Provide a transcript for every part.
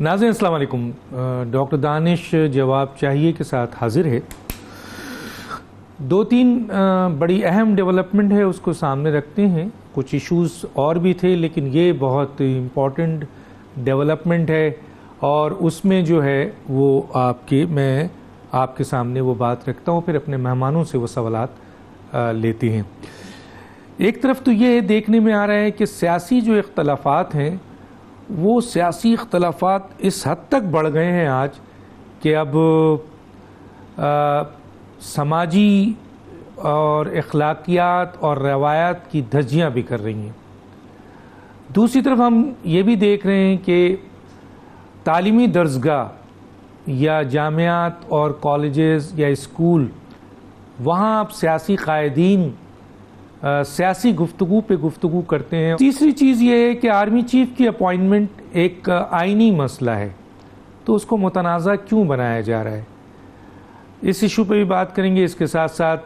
ناظرین السلام علیکم. ڈاکٹر دانش جواب چاہیے کے ساتھ حاضر ہے. دو تین بڑی اہم ڈیولپمنٹ ہے اس کو سامنے رکھتے ہیں. کچھ ایشوز اور بھی تھے لیکن یہ بہت امپورٹنٹ ڈیولپمنٹ ہے اور اس میں جو ہے وہ میں آپ کے سامنے وہ بات رکھتا ہوں, پھر اپنے مہمانوں سے وہ سوالات لیتے ہیں. ایک طرف تو یہ دیکھنے میں آ رہا ہے کہ سیاسی جو اختلافات ہیں وہ سیاسی اختلافات اس حد تک بڑھ گئے ہیں آج کہ اب سماجی اور اخلاقیات اور روایات کی دھجیاں بھی کر رہی ہیں. دوسری طرف ہم یہ بھی دیکھ رہے ہیں کہ تعلیمی درسگاہ یا جامعات اور کالجز یا اسکول وہاں اب سیاسی قائدین سیاسی گفتگو پہ گفتگو کرتے ہیں. تیسری چیز یہ ہے کہ آرمی چیف کی اپوائنٹمنٹ ایک آئینی مسئلہ ہے, تو اس کو متنازع کیوں بنایا جا رہا ہے, اس ایشو پہ بھی بات کریں گے. اس کے ساتھ ساتھ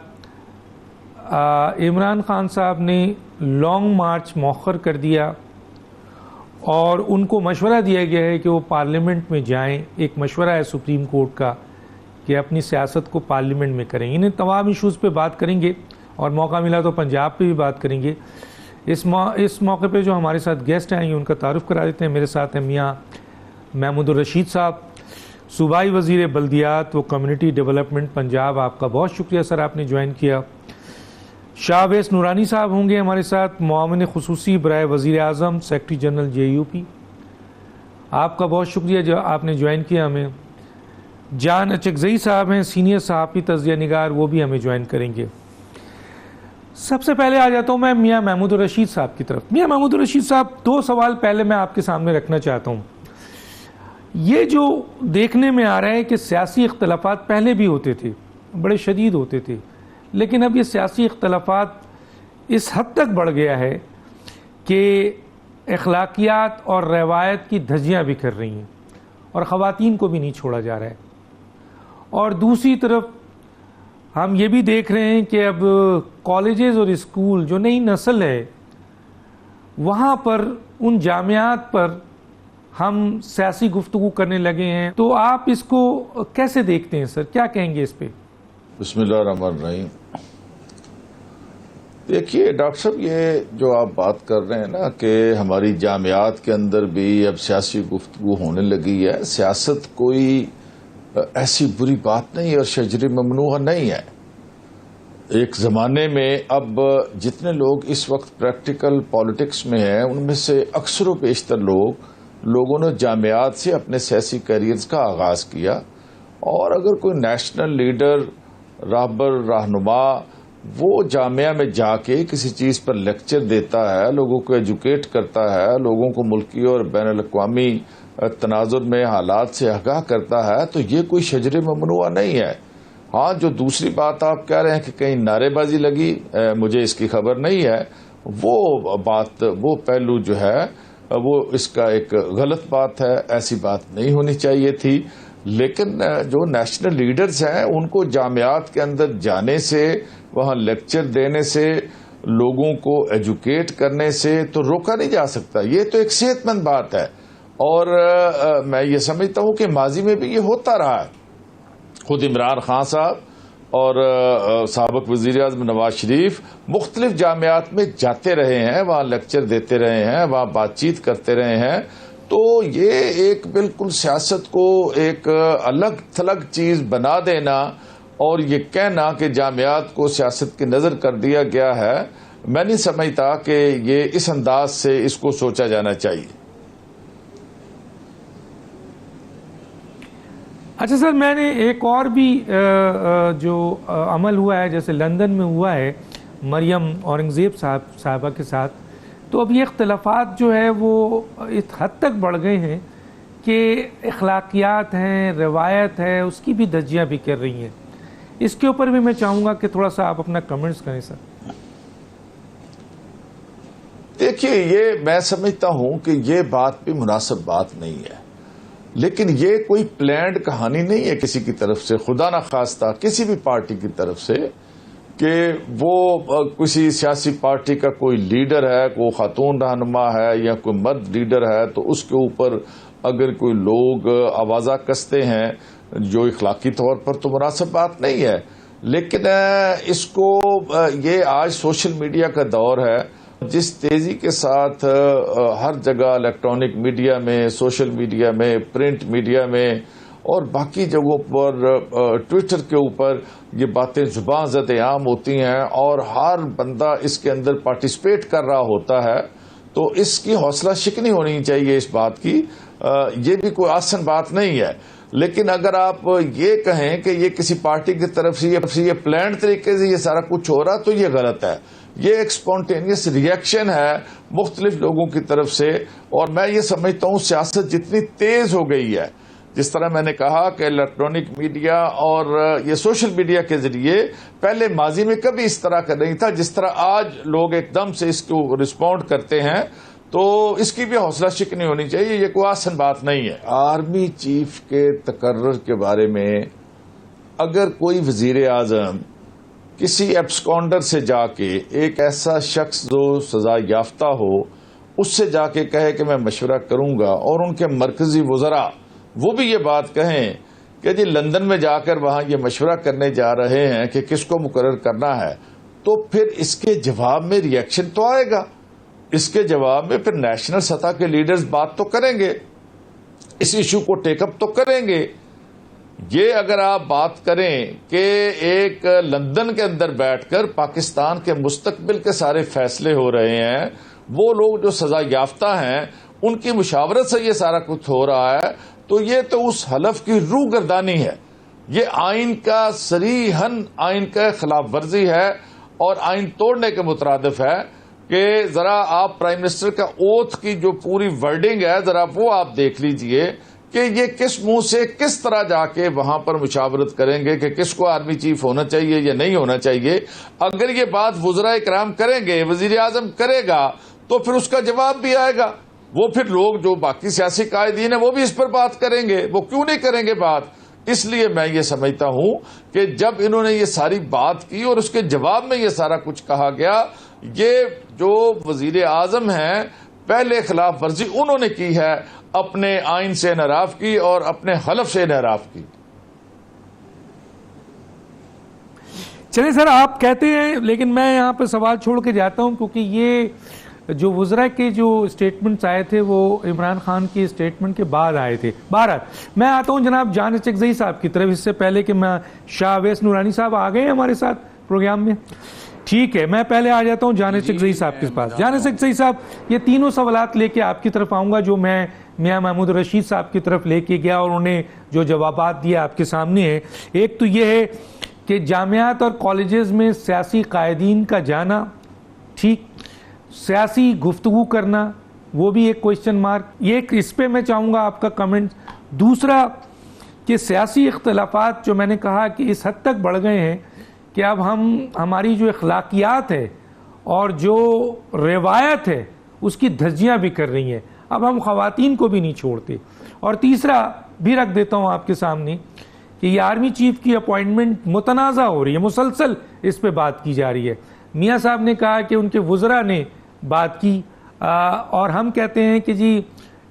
عمران خان صاحب نے لانگ مارچ مؤخر کر دیا اور ان کو مشورہ دیا گیا ہے کہ وہ پارلیمنٹ میں جائیں. ایک مشورہ ہے سپریم کورٹ کا کہ اپنی سیاست کو پارلیمنٹ میں کریں. انہیں تمام ایشوز پہ بات کریں گے اور موقع ملا تو پنجاب پہ بھی بات کریں گے. اس موقع پہ جو ہمارے ساتھ گیسٹ آئیں گے ان کا تعارف کرا دیتے ہیں. میرے ساتھ ہیں میاں محمود الرشید صاحب, صوبائی وزیر بلدیات و کمیونٹی ڈیولپمنٹ پنجاب. آپ کا بہت شکریہ سر, آپ نے جوائن کیا. شاہ ویس نورانی صاحب ہوں گے ہمارے ساتھ, معاون خصوصی برائے وزیر اعظم, سیکرٹری جنرل JUP. آپ کا بہت شکریہ جو آپ نے جوائن کیا ہمیں. جان اچکزئی صاحب ہیں, سینئر صحافی تجزیہ نگار, وہ بھی ہمیں جوائن کریں گے. سب سے پہلے آ جاتا ہوں میں میاں محمود الرشید صاحب کی طرف. میاں محمود الرشید صاحب, دو سوال پہلے میں آپ کے سامنے رکھنا چاہتا ہوں. یہ جو دیکھنے میں آ رہا ہے کہ سیاسی اختلافات پہلے بھی ہوتے تھے, بڑے شدید ہوتے تھے, لیکن اب یہ سیاسی اختلافات اس حد تک بڑھ گیا ہے کہ اخلاقیات اور روایت کی دھجیاں بھی کر رہی ہیں اور خواتین کو بھی نہیں چھوڑا جا رہا ہے. اور دوسری طرف ہم یہ بھی دیکھ رہے ہیں کہ اب کالجز اور اسکول جو نئی نسل ہے وہاں پر, ان جامعات پر ہم سیاسی گفتگو کرنے لگے ہیں. تو آپ اس کو کیسے دیکھتے ہیں سر, کیا کہیں گے اس پہ؟ بسم اللہ الرحمن الرحیم. دیکھیے ڈاکٹر صاحب, یہ جو آپ بات کر رہے ہیں نا کہ ہماری جامعات کے اندر بھی اب سیاسی گفتگو ہونے لگی ہے. سیاست کوئی ایسی بری بات نہیں اور شجر ممنوع نہیں ہے. ایک زمانے میں اب جتنے لوگ اس وقت پریکٹیکل پالیٹکس میں ہیں ان میں سے اکثر و بیشتر لوگوں نے جامعات سے اپنے سیاسی کیریئرز کا آغاز کیا. اور اگر کوئی نیشنل لیڈر, راہبر, رہنما وہ جامعہ میں جا کے کسی چیز پر لیکچر دیتا ہے, لوگوں کو ایجوکیٹ کرتا ہے, لوگوں کو ملکی اور بین الاقوامی تناظر میں حالات سے آگاہ کرتا ہے, تو یہ کوئی شجر ممنوع نہیں ہے. ہاں, جو دوسری بات آپ کہہ رہے ہیں کہ کہیں نعرے بازی لگی, مجھے اس کی خبر نہیں ہے. وہ بات, وہ پہلو جو ہے وہ اس کا ایک غلط بات ہے, ایسی بات نہیں ہونی چاہیے تھی. لیکن جو نیشنل لیڈرز ہیں ان کو جامعات کے اندر جانے سے, وہاں لیکچر دینے سے, لوگوں کو ایجوکیٹ کرنے سے تو روکا نہیں جا سکتا. یہ تو ایک صحت مند بات ہے اور میں یہ سمجھتا ہوں کہ ماضی میں بھی یہ ہوتا رہا ہے. خود عمران خان صاحب اور سابق وزیر اعظم نواز شریف مختلف جامعات میں جاتے رہے ہیں, وہاں لیکچر دیتے رہے ہیں, وہاں بات چیت کرتے رہے ہیں. تو یہ ایک بالکل سیاست کو ایک الگ تھلگ چیز بنا دینا اور یہ کہنا کہ جامعات کو سیاست کی نظر کر دیا گیا ہے, میں نہیں سمجھتا کہ یہ اس انداز سے اس کو سوچا جانا چاہیے. اچھا سر, میں نے ایک اور بھی جو عمل ہوا ہے جیسے لندن میں ہوا ہے مریم اورنگزیب صاحبہ کے ساتھ, تو اب یہ اختلافات جو ہے وہ اس حد تک بڑھ گئے ہیں کہ اخلاقیات ہیں, روایت ہے, اس کی بھی دھجیاں بھی کر رہی ہیں. اس کے اوپر بھی میں چاہوں گا کہ تھوڑا سا آپ اپنا کمنٹس کریں سر. دیکھیے, یہ میں سمجھتا ہوں کہ یہ بات بھی مناسب بات نہیں ہے, لیکن یہ کوئی پلانڈ کہانی نہیں ہے کسی کی طرف سے, خدا نخواستہ کسی بھی پارٹی کی طرف سے, کہ وہ کسی سیاسی پارٹی کا کوئی لیڈر ہے، کوئی خاتون رہنما ہے یا کوئی مرد لیڈر ہے، تو اس کے اوپر اگر کوئی لوگ آوازہ کستے ہیں جو اخلاقی طور پر تو مناسب بات نہیں ہے. لیکن اس کو یہ آج سوشل میڈیا کا دور ہے، جس تیزی کے ساتھ ہر جگہ الیکٹرانک میڈیا میں، سوشل میڈیا میں، پرنٹ میڈیا میں اور باقی جگہوں پر ٹویٹر کے اوپر یہ باتیں زبان زد عام ہوتی ہیں اور ہر بندہ اس کے اندر پارٹیسپیٹ کر رہا ہوتا ہے، تو اس کی حوصلہ شکنی ہونی چاہیے اس بات کی. یہ بھی کوئی آسان بات نہیں ہے. لیکن اگر آپ یہ کہیں کہ یہ کسی پارٹی کی طرف سے یہ پلانڈ طریقے سے یہ سارا کچھ ہو رہا تو یہ غلط ہے. یہ ایک سپونٹینیس ریئیکشن ہے مختلف لوگوں کی طرف سے. اور میں یہ سمجھتا ہوں سیاست جتنی تیز ہو گئی ہے، جس طرح میں نے کہا کہ الیکٹرانک میڈیا اور یہ سوشل میڈیا کے ذریعے پہلے ماضی میں کبھی اس طرح کا نہیں تھا جس طرح آج لوگ ایک دم سے اس کو رسپونڈ کرتے ہیں، تو اس کی بھی حوصلہ شکنی ہونی چاہیے. یہ کوئی آسان بات نہیں ہے. آرمی چیف کے تقرر کے بارے میں اگر کوئی وزیر اعظم کسی ایبسکونڈر سے جا کے، ایک ایسا شخص جو سزا یافتہ ہو، اس سے جا کے کہے کہ میں مشورہ کروں گا، اور ان کے مرکزی وزراء وہ بھی یہ بات کہیں کہ جی لندن میں جا کر وہاں یہ مشورہ کرنے جا رہے ہیں کہ کس کو مقرر کرنا ہے، تو پھر اس کے جواب میں ریئیکشن تو آئے گا. اس کے جواب میں پھر نیشنل سطح کے لیڈرز بات تو کریں گے، اس ایشو کو ٹیک اپ تو کریں گے. یہ اگر آپ بات کریں کہ ایک لندن کے اندر بیٹھ کر پاکستان کے مستقبل کے سارے فیصلے ہو رہے ہیں، وہ لوگ جو سزا یافتہ ہیں ان کی مشاورت سے یہ سارا کچھ ہو رہا ہے، تو یہ تو اس حلف کی روح گردانی ہے. یہ آئین کا صریحاً آئین کا خلاف ورزی ہے اور آئین توڑنے کے مترادف ہے. کہ ذرا آپ پرائم منسٹر کا اوتھ کی جو پوری ورڈنگ ہے ذرا وہ آپ دیکھ لیجئے کہ یہ کس منہ سے کس طرح جا کے وہاں پر مشاورت کریں گے کہ کس کو آرمی چیف ہونا چاہیے یا نہیں ہونا چاہیے. اگر یہ بات وزراء کرام کریں گے، وزیر اعظم کرے گا، تو پھر اس کا جواب بھی آئے گا. وہ پھر لوگ جو باقی سیاسی قائدین ہیں وہ بھی اس پر بات کریں گے. وہ کیوں نہیں کریں گے بات؟ اس لیے میں یہ سمجھتا ہوں کہ جب انہوں نے یہ ساری بات کی اور اس کے جواب میں یہ سارا کچھ کہا گیا، یہ جو وزیر اعظم ہیں پہلے خلاف ورزی انہوں نے کی ہے اپنے آئین سے انحراف کی اور اپنے حلف سے انحراف کی. چلیں سر، آپ کہتے ہیں، لیکن میں یہاں پہ سوال چھوڑ کے جاتا ہوں، کیونکہ یہ جو وزراء کے جو اسٹیٹمنٹس آئے تھے وہ عمران خان کی اسٹیٹمنٹ کے بعد آئے تھے. بہرحال میں آتا ہوں جناب جان چکزئی صاحب کی طرف، اس سے پہلے کہ میں شاہ اویس نورانی صاحب آ گئے ہیں ہمارے ساتھ پروگرام میں. ٹھیک ہے، میں پہلے آ جاتا ہوں جان چکزئی صاحب کے پاس. جان چکزئی صاحب، یہ تینوں سوالات لے کے آپ کی طرف آؤں گا جو میں میاں محمود رشید صاحب کی طرف لے کے گیا، اور انہوں نے جو جوابات دیے آپ کے سامنے ہیں. ایک تو یہ ہے کہ جامعات اور کالجز میں سیاسی قائدین کا جانا، ٹھیک، سیاسی گفتگو کرنا، وہ بھی ایک کوشچن مارک. یہ اس پہ میں چاہوں گا آپ کا کمنٹ. دوسرا کہ سیاسی اختلافات جو میں نے کہا کہ اس حد تک بڑھ گئے ہیں کہ اب ہماری جو اخلاقیات ہے اور جو روایت ہے اس کی دھجیاں بھی کر رہی ہیں. اب ہم خواتین کو بھی نہیں چھوڑتے. اور تیسرا بھی رکھ دیتا ہوں آپ کے سامنے کہ یہ آرمی چیف کی اپوائنٹمنٹ متنازع ہو رہی ہے، مسلسل اس پہ بات کی جا رہی ہے. میاں صاحب نے کہا کہ ان کے وزراء نے بات کی، اور ہم کہتے ہیں کہ جی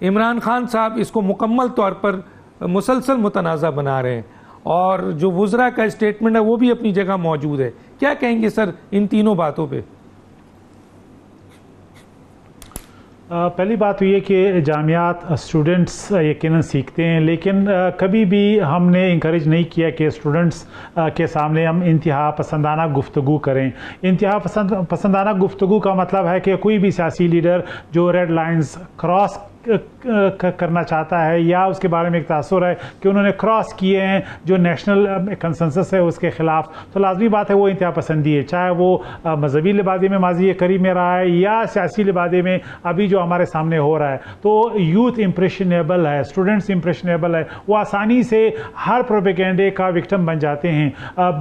عمران خان صاحب اس کو مکمل طور پر مسلسل متنازع بنا رہے ہیں، اور جو وزراء کا اسٹیٹمنٹ ہے وہ بھی اپنی جگہ موجود ہے. کیا کہیں گے سر ان تینوں باتوں پہ؟ پہلی بات تو یہ کہ جامعات اسٹوڈنٹس یقیناً سیکھتے ہیں، لیکن کبھی بھی ہم نے انکریج نہیں کیا کہ اسٹوڈنٹس کے سامنے ہم انتہا پسندانہ گفتگو کریں. انتہا پسندانہ گفتگو کا مطلب ہے کہ کوئی بھی سیاسی لیڈر جو ریڈ لائنز کراس کرنا چاہتا ہے یا اس کے بارے میں ایک تاثر ہے کہ انہوں نے کراس کیے ہیں جو نیشنل کنسنسس ہے اس کے خلاف، تو لازمی بات ہے وہ انتہا پسندی ہے، چاہے وہ مذہبی لبادے میں ماضی قریب میں رہا ہے یا سیاسی لبادے میں ابھی جو ہمارے سامنے ہو رہا ہے. تو یوتھ امپریشنیبل ہے، اسٹوڈنٹس امپریشنیبل ہے، وہ آسانی سے ہر پروپیگنڈے کا وکٹم بن جاتے ہیں.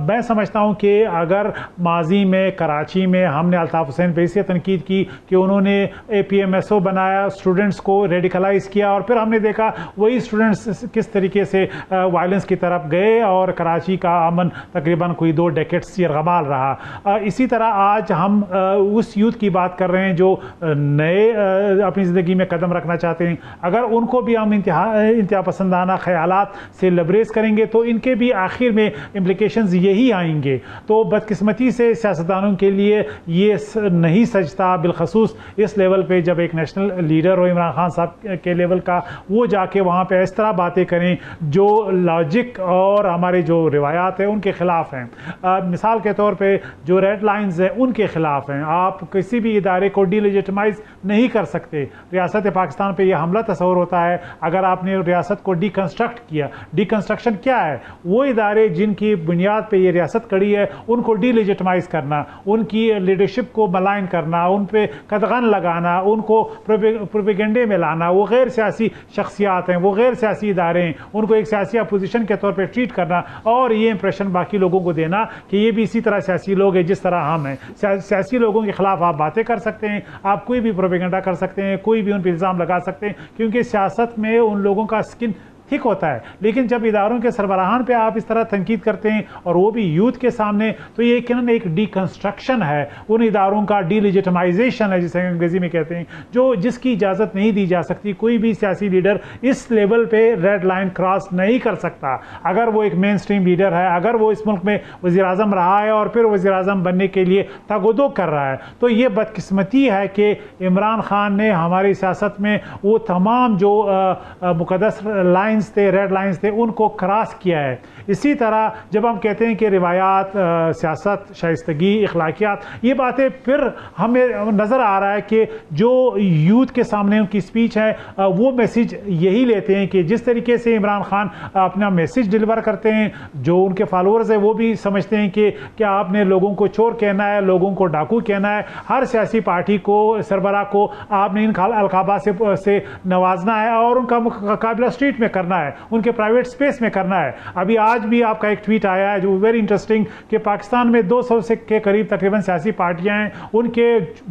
میں سمجھتا ہوں کہ اگر ماضی میں کراچی میں ہم نے الطاف حسین پہ اسے تنقید کی کہ انہوں نے APMSO بنایا، اسٹوڈنٹس کو ریڈیکلائز کیا اور پھر ہم نے دیکھا وہی اسٹوڈنٹس کس طریقے سے وائلنس کی طرف گئے اور کراچی کا امن تقریباً کوئی 2 ڈیکیڈز یرغمال رہا. اسی طرح آج ہم اس یوتھ کی بات کر رہے ہیں جو نئے اپنی زندگی میں قدم رکھنا چاہتے ہیں. اگر ان کو بھی ہم انتہا پسندانہ خیالات سے لبریز کریں گے تو ان کے بھی آخر میں امپلیکیشنز یہی آئیں گے. تو بدقسمتی سے سیاستدانوں کے لیے یہ نہیں سجتا، بالخصوص اس لیول پہ جب ایک نیشنل لیڈر ہو عمران خان صاحب کے لیول کا، وہ جا کے وہاں پہ اس طرح باتیں کریں جو لاجک اور ہمارے جو روایات ہیں ان کے خلاف ہیں. مثال کے طور پہ جو ریڈ لائنز ہیں ان کے خلاف ہیں. آپ کسی بھی ادارے کو ڈی لیجیٹمائز نہیں کر سکتے. ریاست پاکستان پہ یہ حملہ تصور ہوتا ہے اگر آپ نے ریاست کو ڈی کنسٹرکٹ کیا. ڈی کنسٹرکشن کیا ہے؟ وہ ادارے جن کی بنیاد پہ یہ ریاست کڑی ہے ان کو ڈی لیجیٹمائز کرنا، ان کی لیڈرشپ کو ملائن کرنا، ان پہ قدغن لگانا، ان کو پروپیگنڈے میں لانا. وہ غیر سیاسی شخصیات ہیں، وہ غیر سیاسی ادارے ہیں، ان کو ایک سیاسی اپوزیشن کے طور پہ ٹریٹ کرنا اور یہ امپریشن باقی لوگوں کو دینا کہ یہ بھی اسی طرح سیاسی لوگ ہیں جس طرح ہم ہیں. سیاسی لوگوں کے خلاف آپ باتیں کر سکتے ہیں، آپ کوئی بھی پروپیگنڈا کر سکتے ہیں، کوئی بھی ان پہ الزام لگا سکتے ہیں، کیونکہ سیاست میں ان لوگوں کا اسکن ٹھیک ہوتا ہے. لیکن جب اداروں کے سربراہان پہ آپ اس طرح تنقید کرتے ہیں اور وہ بھی یوتھ کے سامنے، تو یہ یقیناً ایک ڈی کنسٹرکشن ہے، ان اداروں کا ڈی لیجیٹمائزیشن ہے جسے انگریزی میں کہتے ہیں، جس کی اجازت نہیں دی جا سکتی. کوئی بھی سیاسی لیڈر اس لیول پہ ریڈ لائن کراس نہیں کر سکتا. اگر وہ ایک مین سٹریم لیڈر ہے، اگر وہ اس ملک میں وزیر اعظم رہا ہے اور پھر وزیر اعظم بننے کے لیے تگ و دو کر رہا ہے، تو یہ بدقسمتی ہے کہ عمران خان نے ہماری سیاست میں وہ تمام جو مقدس لائن ریڈ لائنز تھے ان کو کراس کیا ہے. اسی طرح جب ہم کہتے ہیں کہ روایات، سیاست، شائستگی، اخلاقیات، یہ باتیں پھر ہمیں نظر آ رہا ہے کہ جو یوتھ کے سامنے ان کی سپیچ ہے وہ میسیج یہی لیتے ہیں کہ جس طریقے سے عمران خان اپنا میسیج ڈلیور کرتے ہیں، جو ان کے فالوورز ہیں وہ بھی سمجھتے ہیں کہ کیا آپ نے لوگوں کو چور کہنا ہے، لوگوں کو ڈاکو کہنا ہے، ہر سیاسی پارٹی کو، سربراہ کو آپ نے ان القابات سے نوازنا ہے اور ان کا مقابلہ اسٹریٹ میں کرنا ہے، ان کے پرائیویٹ سپیس میں کرنا ہے. ابھی آج بھی آپ کا ایک ٹویٹ آیا ہے جو ویری انٹرسٹنگ کہ پاکستان میں 200 سے کے قریب تقریباً سیاسی پارٹیاں ہیں، ان کے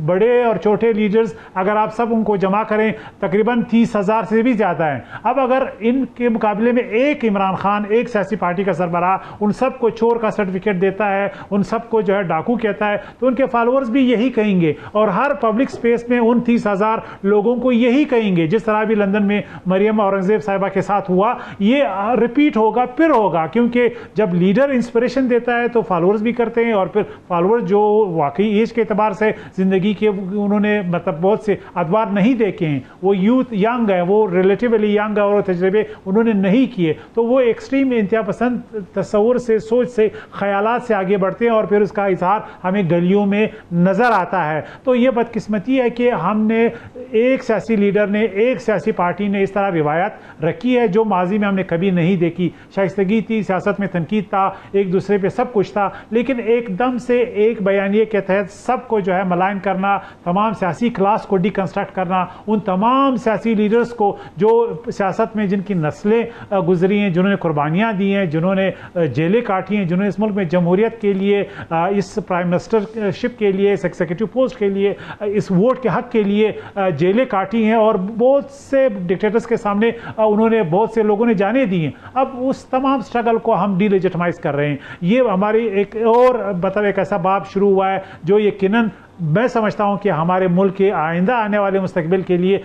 بڑے اور چھوٹے لیڈرز اگر آپ سب ان کو جمع کریں تقریباً 30,000 سے بھی زیادہ ہیں. اب اگر ان کے مقابلے میں ایک عمران خان، ایک سیاسی پارٹی کا سربراہ ان سب کو چور کا سرٹیفکیٹ دیتا ہے، ان سب کو جو ہے ڈاکو کہتا ہے، تو ان کے فالوورز بھی یہی کہیں گے اور ہر پبلک سپیس میں ان 30,000 لوگوں کو یہی کہیں گے. جس طرح بھی لندن میں مریم اورنگزیب صاحبہ کے ساتھ ہوا، یہ ریپیٹ ہوگا، پھر ہوگا، کیونکہ جب لیڈر انسپریشن دیتا ہے تو فالوورز بھی کرتے ہیں اور پھر فالوورز جو واقعی ایج کے اعتبار سے زندگی کے انہوں نے مطلب بہت سے ادوار نہیں دیکھے ہیں، وہ یوتھ ینگ ہے، وہ ریلیٹیولی ینگ ہے اور تجربے انہوں نے نہیں کیے، تو وہ ایکسٹریم انتہا پسند تصور سے، سوچ سے، خیالات سے آگے بڑھتے ہیں اور پھر اس کا اظہار ہمیں گلیوں میں نظر آتا ہے. تو یہ بدقسمتی ہے کہ ہم نے ایک سیاسی لیڈر نے، ایک سیاسی پارٹی نے اس طرح روایت رکھی ہے جو ماضی میں ہم نے کبھی نہیں دیکھی. شائستگی تھی، سیاست میں تنقید تھا، ایک دوسرے پہ سب کچھ تھا، لیکن ایک دم سے ایک بیانیے کے تحت سب کو جو ہے ملائن کرنا، تمام سیاسی کلاس کو ڈی کنسٹرکٹ کرنا، ان تمام سیاسی لیڈرز کو جو سیاست میں جن کی نسلیں گزری ہیں، جنہوں نے قربانیاں دی ہیں، جنہوں نے جیلیں کاٹی ہیں، جنہوں نے اس ملک میں جمہوریت کے لیے، اس پرائم منسٹر شپ کے لیے، اس ایگزیکٹو پوسٹ کے لیے، اس ووٹ کے حق کے لیے جیلیں کاٹی ہیں اور بہت سے ڈکٹیٹرز کے سامنے انہوں نے، بہت سے لوگوں نے جانے دی ہیں. اب اس تمام سٹرگل کو ہم ڈی لیجیٹمائز کر رہے ہیں. یہ ہماری ایک اور مطلب ایک ایسا باب شروع ہوا ہے جو یقیناً میں سمجھتا ہوں کہ ہمارے ملک کے آئندہ آنے والے مستقبل کے لیے،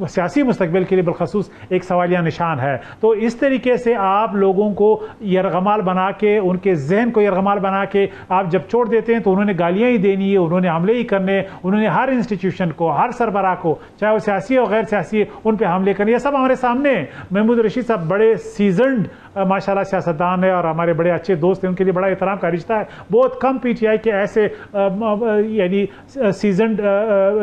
سیاسی مستقبل کے لیے بالخصوص ایک سوالیہ نشان ہے. تو اس طریقے سے آپ لوگوں کو یرغمال بنا کے، ان کے ذہن کو یرغمال بنا کے آپ جب چھوڑ دیتے ہیں تو انہوں نے گالیاں ہی دینی ہے، انہوں نے حملے ہی کرنے، انہوں نے ہر انسٹیٹیوشن کو، ہر سربراہ کو، چاہے وہ سیاسی ہو غیر سیاسی، ان پہ حملے کرنے. یہ سب ہمارے سامنے ہیں. محمود رشید صاحب بڑے سیزنڈ ماشاءاللہ سیاستدان ہے اور ہمارے بڑے اچھے دوست ہیں، ان کے لیے بڑا احترام کا رشتہ ہے. بہت کم پی ٹی آئی کے ایسے یعنی سیزنڈ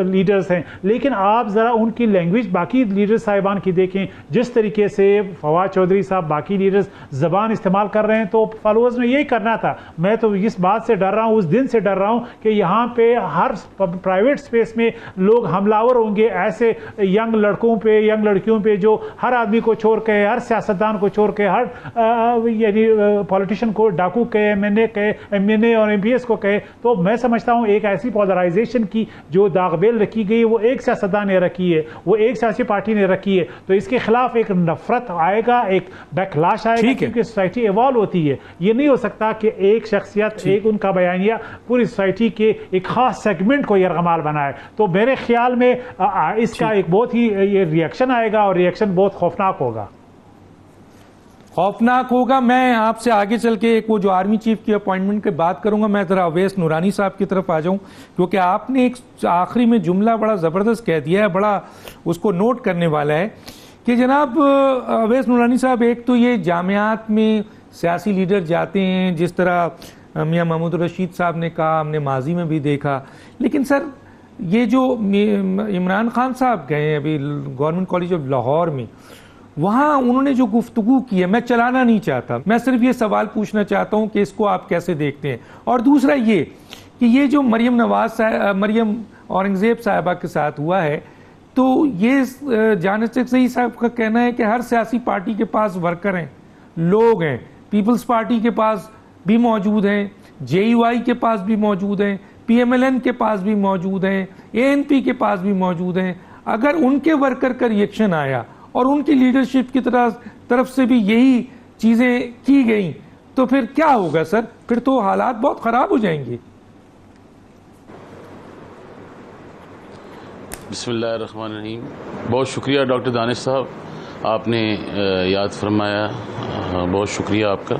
لیڈرز ہیں، لیکن آپ ذرا ان کی لینگویج باقی لیڈرز صاحبان کی دیکھیں، جس طریقے سے فواد چودھری صاحب، باقی لیڈرز زبان استعمال کر رہے ہیں، تو فالوورز نے یہی کرنا تھا. میں تو اس بات سے ڈر رہا ہوں، اس دن سے ڈر رہا ہوں کہ یہاں پہ ہر پرائیویٹ سپیس میں لوگ حملہ آور ہوں گے ایسے ینگ لڑکوں پہ، ینگ لڑکیوں پہ جو ہر آدمی کو چور کہے، ہر سیاستدان کو چور کہے، ہر یعنی پولیٹیشین کو ڈاکو کہے، ایم این اے کہے، ایم این اے اور ایم پی ایس کو کہے. تو میں سمجھتا ہوں ایک ایسی سیاسی پولرائزیشن کی جو داغبیل رکھی گئی ہے وہ ایک سیاستدان نے رکھی ہے, وہ ایک سیاسی پارٹی نے رکھی ہے, تو اس کے خلاف ایک نفرت آئے گا, ایک بیکلاش آئے گا, کیونکہ سوسائٹی ایوالو ہوتی ہے. یہ نہیں ہو سکتا کہ ایک شخصیت ایک ان کا بیانیہ پوری سوسائٹی کے ایک خاص سیگمنٹ کو یرغمال بنائے. تو میرے خیال میں اس کا ایک بہت ہی یہ ریئیکشن آئے گا, اور ریئیکشن بہت خوفناک ہوگا. میں آپ سے آگے چل کے ایک وہ جو آرمی چیف کی اپوائنٹمنٹ کی بات کروں گا. میں ذرا اویس نورانی صاحب کی طرف آ جاؤں, کیونکہ آپ نے ایک آخری میں جملہ بڑا زبردست کہہ دیا ہے, بڑا اس کو نوٹ کرنے والا ہے کہ جناب اویس نورانی صاحب, ایک تو یہ جامعات میں سیاسی لیڈر جاتے ہیں جس طرح میاں محمود الرشید صاحب نے کہا, ہم نے ماضی میں بھی دیکھا, لیکن سر یہ جو عمران خان صاحب گئے ہیں ابھی گورنمنٹ کالج آف لاہور میں, وہاں انہوں نے جو گفتگو کی ہے, میں چلانا نہیں چاہتا, میں صرف یہ سوال پوچھنا چاہتا ہوں کہ اس کو آپ کیسے دیکھتے ہیں. اور دوسرا یہ کہ یہ جو مریم اورنگزیب صاحبہ کے ساتھ ہوا ہے, تو یہ جانب چکزئی صاحب کا کہنا ہے کہ ہر سیاسی پارٹی کے پاس ورکر ہیں, لوگ ہیں, پیپلز پارٹی کے پاس بھی موجود ہیں, جے یو آئی کے پاس بھی موجود ہیں, پی ایم ایل این کے پاس بھی موجود ہیں, اے این پی کے پاس بھی موجود ہیں. اگر ان کے ورکر کا ریئیکشن آیا اور ان کی لیڈرشپ کی طرف سے بھی یہی چیزیں کی گئیں, تو پھر کیا ہوگا سر؟ پھر تو حالات بہت خراب ہو جائیں گے. بسم اللہ الرحمن الرحیم. بہت شکریہ ڈاکٹر دانش صاحب, آپ نے یاد فرمایا, بہت شکریہ آپ کا.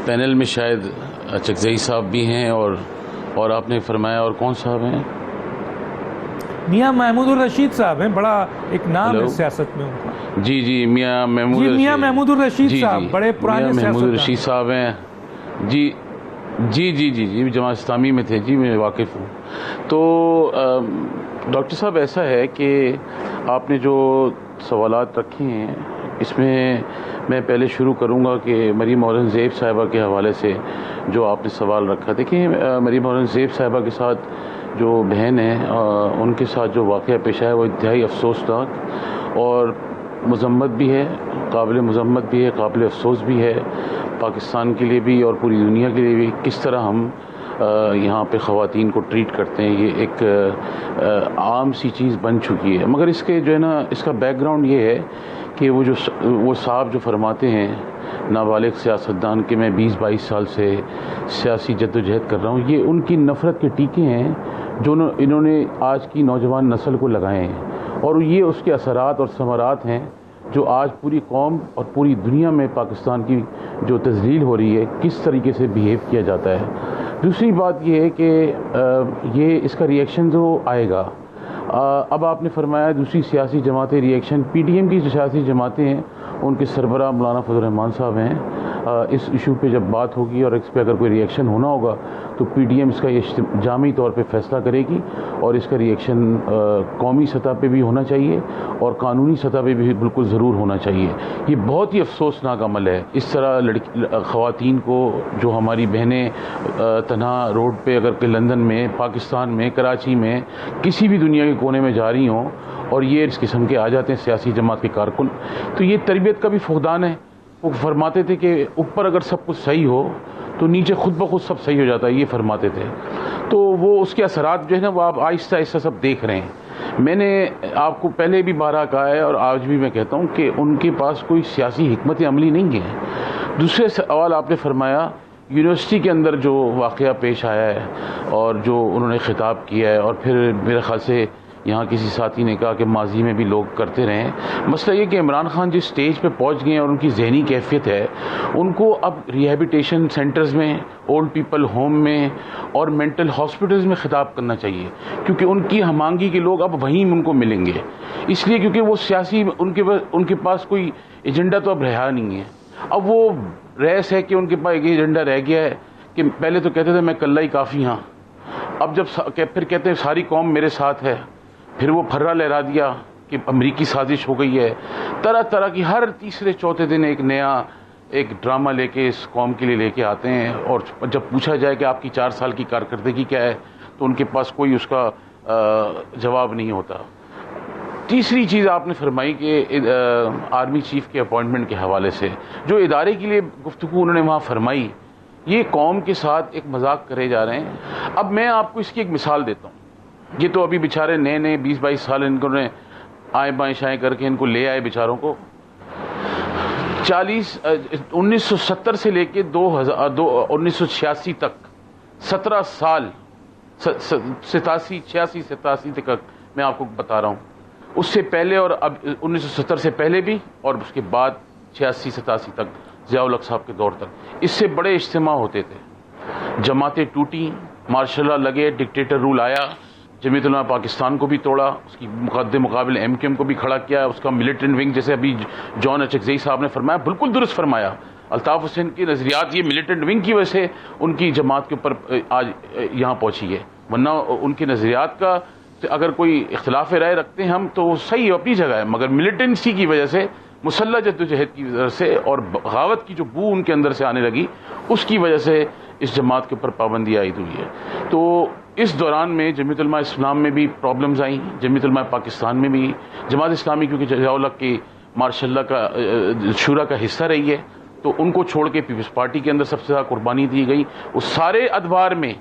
پینل میں شاید چکزئی صاحب بھی ہیں, اور آپ نے فرمایا اور کون صاحب ہیں؟ میاں محمود الرشید صاحب ہیں, بڑا ایک نام ہے سیاست میں ان کا. جی میاں محمود الرشید صاحب بڑے پرانے محمود الرشید صاحب ہیں. جی جماعت اسلامی میں تھے, جی میں واقف ہوں. تو ڈاکٹر صاحب ایسا ہے کہ آپ نے جو سوالات رکھے ہیں اس میں پہلے شروع کروں گا کہ مریم اورنگزیب صاحبہ کے حوالے سے جو آپ نے سوال رکھا. دیکھیں, مریم اورنگزیب صاحبہ کے ساتھ جو بہن ہے, ان کے ساتھ جو واقعہ پیش آیا وہ انتہائی افسوسناک اور مذمت بھی ہے, قابل مذمت بھی ہے, قابل افسوس بھی ہے پاکستان کے لیے بھی اور پوری دنیا کے لیے بھی. کس طرح ہم یہاں پہ خواتین کو ٹریٹ کرتے ہیں, یہ ایک عام سی چیز بن چکی ہے. مگر اس کے جو ہے نا, اس کا بیک گراؤنڈ یہ ہے کہ وہ صاحب جو فرماتے ہیں نابالغ سیاستدان کہ میں 20-22 سال سے سیاسی جدوجہد کر رہا ہوں, یہ ان کی نفرت کے ٹیکے ہیں جو انہوں نے آج کی نوجوان نسل کو لگائے ہیں, اور یہ اس کے اثرات اور ثمرات ہیں جو آج پوری قوم اور پوری دنیا میں پاکستان کی جو تذلیل ہو رہی ہے, کس طریقے سے بیہیو کیا جاتا ہے. دوسری بات یہ ہے کہ یہ اس کا ریئیکشن جو آئے گا, اب آپ نے فرمایا دوسری سیاسی جماعتیں ریئیکشن, پی ڈی ایم کی جو سیاسی جماعتیں ہیں ان کے سربراہ مولانا فضل الرحمان صاحب ہیں. اس ایشو پہ جب بات ہوگی اور اس پہ اگر کوئی ریئیکشن ہونا ہوگا تو پی ڈی ایم اس کا جامعی طور پہ فیصلہ کرے گی, اور اس کا ریئیکشن قومی سطح پہ بھی ہونا چاہیے اور قانونی سطح پہ بھی بالکل ضرور ہونا چاہیے. یہ بہت ہی افسوسناک عمل ہے, اس طرح خواتین کو جو ہماری بہنیں تنہا روڈ پہ اگر کہ لندن میں, پاکستان میں, کراچی میں, کسی بھی دنیا کے کونے میں جا رہی ہوں اور یہ اس قسم کے آ جاتے ہیں سیاسی جماعت کے کارکن, تو یہ تربیت کا بھی فقدان ہے. وہ فرماتے تھے کہ اوپر اگر سب کچھ صحیح ہو تو نیچے خود بخود سب صحیح ہو جاتا ہے, یہ فرماتے تھے. تو وہ اس کے اثرات جو ہے نا وہ آپ آہستہ آہستہ سب دیکھ رہے ہیں. میں نے آپ کو پہلے بھی بارہا کہا ہے اور آج بھی میں کہتا ہوں کہ ان کے پاس کوئی سیاسی حکمت عملی نہیں ہے. دوسرے سوال آپ نے فرمایا یونیورسٹی کے اندر جو واقعہ پیش آیا ہے اور جو انہوں نے خطاب کیا ہے, اور پھر میرے خیال سے یہاں کسی ساتھی نے کہا کہ ماضی میں بھی لوگ کرتے رہے ہیں. مسئلہ یہ کہ عمران خان جس سٹیج پہ پہنچ گئے ہیں اور ان کی ذہنی کیفیت ہے, ان کو اب ریہیبلیٹیشن سینٹرز میں, اولڈ پیپل ہوم میں اور مینٹل ہاسپٹلز میں خطاب کرنا چاہیے, کیونکہ ان کی ہمانگی کے لوگ اب وہیں ان کو ملیں گے. اس لیے کیونکہ وہ سیاسی ان کے پاس کوئی ایجنڈا تو اب رہا نہیں ہے. اب وہ ریس ہے کہ ان کے پاس ایک ایجنڈا رہ گیا ہے کہ پہلے تو کہتے تھے میں کلہ ہی کافی ہاں, اب جب پھر کہتے ہیں ساری قوم میرے ساتھ ہے, پھر وہ پھرا لہرا دیا کہ امریکی سازش ہو گئی ہے. طرح طرح کی ہر تیسرے چوتھے دن ایک نیا ایک ڈرامہ لے کے اس قوم کے لیے لے کے آتے ہیں, اور جب پوچھا جائے کہ آپ کی 4 سال کی کارکردگی کیا ہے تو ان کے پاس کوئی اس کا جواب نہیں ہوتا. تیسری چیز آپ نے فرمائی کہ آرمی چیف کے اپوائنٹمنٹ کے حوالے سے جو ادارے کے لیے گفتگو انہوں نے وہاں فرمائی, یہ قوم کے ساتھ ایک مذاق کرے جا رہے ہیں. اب میں آپ کو اس کی ایک مثال دیتا ہوں. یہ تو ابھی بیچارے نئے 20-22 سال ان کو نے آئیں بائیں شائیں کر کے ان کو لے آئے بیچاروں کو. 1970 سے لے کے 1986 تک 17 سال 86 تک میں آپ کو بتا رہا ہوں. اس سے پہلے اور اب 1970 سے پہلے بھی اور اس کے بعد 86-87 تک ضیاء الحق صاحب کے دور تک اس سے بڑے اجتماع ہوتے تھے. جماعتیں ٹوٹی, مارشل لا لگے, ڈکٹیٹر رول آیا, جمعیت علماء پاکستان کو بھی توڑا, اس کی مقابل ایم کیو ایم کو بھی کھڑا کیا, اس کا ملیٹنٹ ونگ جیسے ابھی جان اچکزئی صاحب نے فرمایا, بالکل درست فرمایا. الطاف حسین کی نظریات یہ ملیٹنٹ ونگ کی وجہ سے ان کی جماعت کے اوپر آج یہاں پہنچی ہے, ورنہ ان کی نظریات کا اگر کوئی اختلاف رائے رکھتے ہیں ہم تو صحیح اپنی جگہ ہے, مگر ملیٹنسی کی وجہ سے, مسلح جدوجہد کی وجہ سے اور بغاوت کی جو بو ان کے اندر سے آنے لگی, اس کی وجہ سے اس جماعت کے اوپر پابندی عائد ہوئی ہے. تو اس دوران میں جمعیت علماء اسلام میں بھی پرابلمز آئیں, جمعیت علماء پاکستان میں بھی. جماعت اسلامی کیونکہ ضیاء الحق کی مارشل لا کا شورا کا حصہ رہی ہے, تو ان کو چھوڑ کے پیپلز پارٹی کے اندر سب سے زیادہ قربانی دی گئی. اس سارے ادوار میں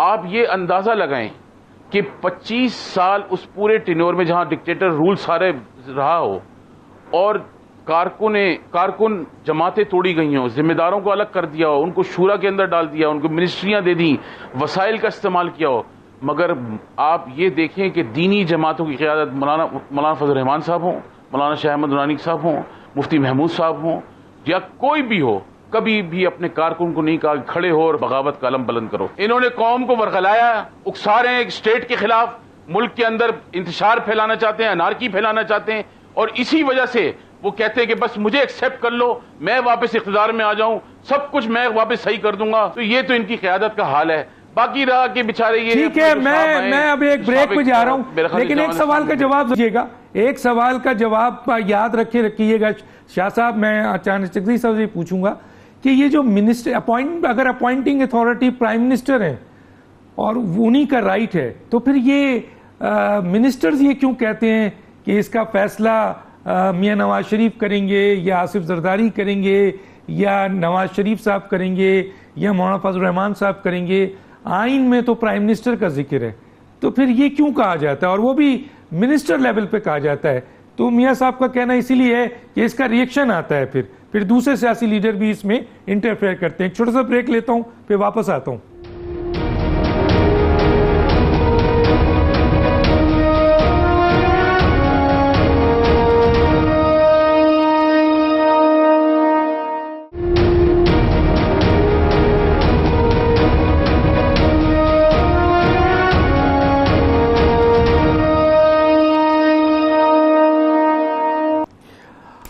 آپ یہ اندازہ لگائیں کہ 25 سال اس پورے ٹینور میں جہاں ڈکٹیٹر رول سارے رہا ہو اور کارکن جماعتیں توڑی گئی ہوں, ذمہ داروں کو الگ کر دیا ہو, ان کو شورا کے اندر ڈال دیا, ان کو منسٹریاں دے دیں, وسائل کا استعمال کیا ہو, مگر آپ یہ دیکھیں کہ دینی جماعتوں کی قیادت مولانا فضل الرحمان صاحب ہوں, مولانا شاہ احمد نورانی صاحب ہوں, مفتی محمود صاحب ہوں, یا کوئی بھی ہو, کبھی بھی اپنے کارکن کو نہیں کہا کھڑے ہو اور بغاوت کا علم بلند کرو. انہوں نے قوم کو ورغلایا, اکسا رہے ہیں ایک اسٹیٹ کے خلاف, ملک کے اندر انتشار پھیلانا چاہتے ہیں, انارکی پھیلانا چاہتے ہیں, اور اسی وجہ سے وہ کہتے ہیں کہ بس مجھے ایکسیپٹ کر لو, میں واپس اقتدار میں آ جاؤں, سب کچھ میں واپس صحیح کر دوں گا. تو یہ تو ان کی قیادت کا حال ہے. باقی رہا کہ بیچارے یہ ٹھیک ہے, میں اب ایک بریک پہ جا رہا ہوں, لیکن ایک سوال کا جواب دیجیے گا, ایک سوال کا جواب یاد رکھیے گا شاہ صاحب. میں اچانک صاحب سے پوچھوں گا کہ یہ جو منسٹر اگر اپوائنٹنگ اتھارٹی پرائم منسٹر ہیں اور انہی کا رائٹ ہے, تو پھر یہ منسٹرز یہ کیوں کہتے ہیں کہ اس کا فیصلہ میاں نواز شریف کریں گے یا آصف زرداری کریں گے یا نواز شریف صاحب کریں گے یا مولانا فضل الرحمان صاحب کریں گے؟ آئین میں تو پرائم منسٹر کا ذکر ہے, تو پھر یہ کیوں کہا جاتا ہے, اور وہ بھی منسٹر لیول پہ کہا جاتا ہے؟ تو میاں صاحب کا کہنا اسی لیے ہے کہ اس کا ریئیکشن آتا ہے, پھر دوسرے سیاسی لیڈر بھی اس میں انٹرفیئر کرتے ہیں. چھوٹا سا بریک لیتا ہوں, پھر واپس آتا ہوں.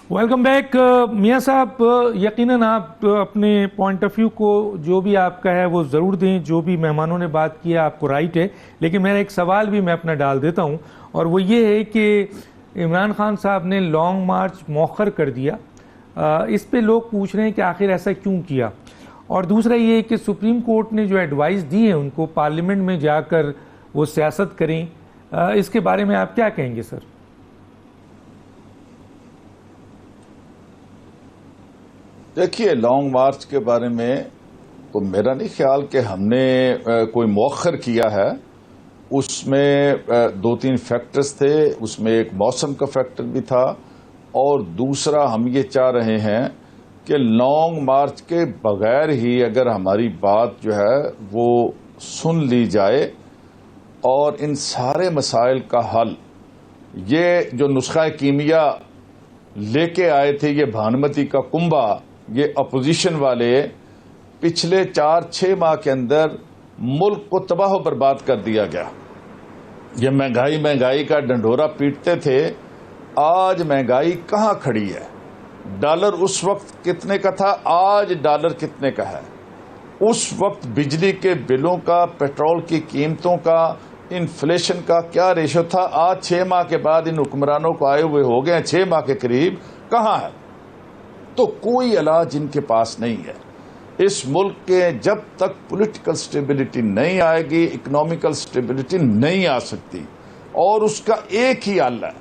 Welcome back. میاں صاحب, یقیناً آپ اپنے پوائنٹ آف ویو کو جو بھی آپ کا ہے وہ ضرور دیں, جو بھی مہمانوں نے بات کیا آپ کو رائٹ ہے, لیکن میرا ایک سوال بھی میں اپنا ڈال دیتا ہوں, اور وہ یہ ہے کہ عمران خان صاحب نے لانگ مارچ مؤخر کر دیا, اس پہ لوگ پوچھ رہے ہیں کہ آخر ایسا کیوں کیا, اور دوسرا یہ کہ سپریم کورٹ نے جو ایڈوائز دی ہے ان کو پارلیمنٹ میں جا کر وہ سیاست کریں, اس کے بارے میں آپ کیا کہیں گے سر؟ دیکھیے, لانگ مارچ کے بارے میں تو میرا نہیں خیال کہ ہم نے کوئی مؤخر کیا ہے. اس میں 2-3 فیکٹرز تھے, اس میں ایک موسم کا فیکٹر بھی تھا, اور دوسرا ہم یہ چاہ رہے ہیں کہ لانگ مارچ کے بغیر ہی اگر ہماری بات جو ہے وہ سن لی جائے اور ان سارے مسائل کا حل, یہ جو نسخہ کیمیا لے کے آئے تھے یہ بھانمتی کا کنبہ, یہ اپوزیشن والے پچھلے 4-6 ماہ کے اندر ملک کو تباہ و برباد کر دیا گیا. یہ مہنگائی کا ڈنڈورا پیٹتے تھے, آج مہنگائی کہاں کھڑی ہے؟ ڈالر اس وقت کتنے کا تھا, آج ڈالر کتنے کا ہے؟ اس وقت بجلی کے بلوں کا, پیٹرول کی قیمتوں کا, انفلیشن کا کیا ریشو تھا؟ آج 6 ماہ کے بعد ان حکمرانوں کو آئے ہوئے ہو گئے 6 ماہ کے قریب, کہاں ہے؟ تو کوئی علاج ان کے پاس نہیں ہے. اس ملک کے جب تک پولیٹیکل سٹیبلٹی نہیں آئے گی, اکنامیکل سٹیبلٹی نہیں آ سکتی, اور اس کا ایک ہی حل ہے,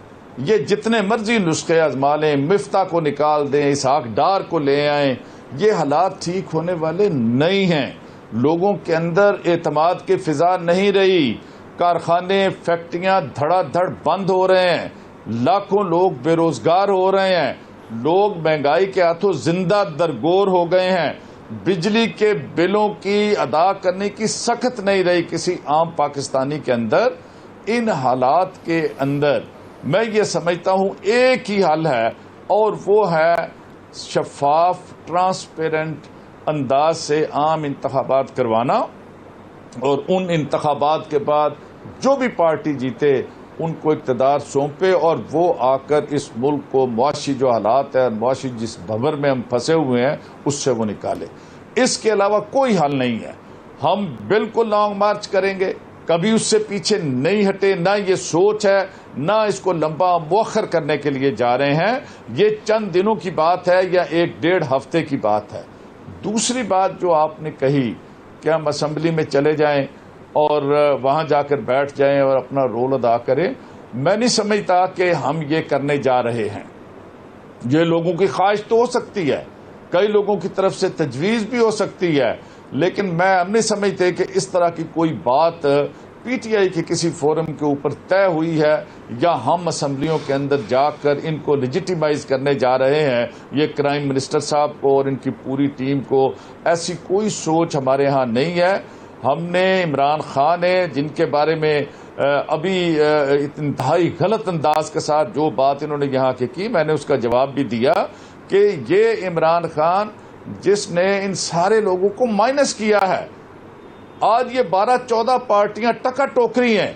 یہ جتنے مرضی نسخے آزما لیں, مفتاح کو نکال دیں, اسحاق ڈار کو لے آئیں, یہ حالات ٹھیک ہونے والے نہیں ہیں. لوگوں کے اندر اعتماد کی فضا نہیں رہی. کارخانے فیکٹریاں دھڑا دھڑ بند ہو رہے ہیں. لاکھوں لوگ بے روزگار ہو رہے ہیں. لوگ مہنگائی کے ہاتھوں زندہ درگور ہو گئے ہیں. بجلی کے بلوں کی ادا کرنے کی سخت نہیں رہی کسی عام پاکستانی کے اندر. ان حالات کے اندر میں یہ سمجھتا ہوں ایک ہی حل ہے اور وہ ہے شفاف ٹرانسپیرنٹ انداز سے عام انتخابات کروانا, اور ان انتخابات کے بعد جو بھی پارٹی جیتے ان کو اقتدار سونپے اور وہ آ کر اس ملک کو معاشی جو حالات ہے, معاشی جس بھنور میں ہم پھنسے ہوئے ہیں اس سے وہ نکالے. اس کے علاوہ کوئی حل نہیں ہے. ہم بالکل لانگ مارچ کریں گے, کبھی اس سے پیچھے نہیں ہٹے. نہ یہ سوچ ہے نہ اس کو لمبا مؤخر کرنے کے لیے جا رہے ہیں. یہ چند دنوں کی بات ہے یا 1-1.5 ہفتے کی بات ہے. دوسری بات جو آپ نے کہی کہ ہم اسمبلی میں چلے جائیں اور وہاں جا کر بیٹھ جائیں اور اپنا رول ادا کریں, میں نہیں سمجھتا کہ ہم یہ کرنے جا رہے ہیں. یہ لوگوں کی خواہش تو ہو سکتی ہے, کئی لوگوں کی طرف سے تجویز بھی ہو سکتی ہے, لیکن میں ہم نہیں سمجھتے کہ اس طرح کی کوئی بات پی ٹی آئی کے کسی فورم کے اوپر طے ہوئی ہے یا ہم اسمبلیوں کے اندر جا کر ان کو لیجیٹیمائز کرنے جا رہے ہیں. یہ کرائم منسٹر صاحب کو اور ان کی پوری ٹیم کو ایسی کوئی سوچ ہمارے ہاں نہیں ہے. ہم نے عمران خان ہے جن کے بارے میں ابھی انتہائی غلط انداز کے ساتھ جو بات انہوں نے یہاں کی, میں نے اس کا جواب بھی دیا کہ یہ عمران خان جس نے ان سارے لوگوں کو مائنس کیا ہے. آج یہ 12-14 پارٹیاں ٹکا ٹوکری ہیں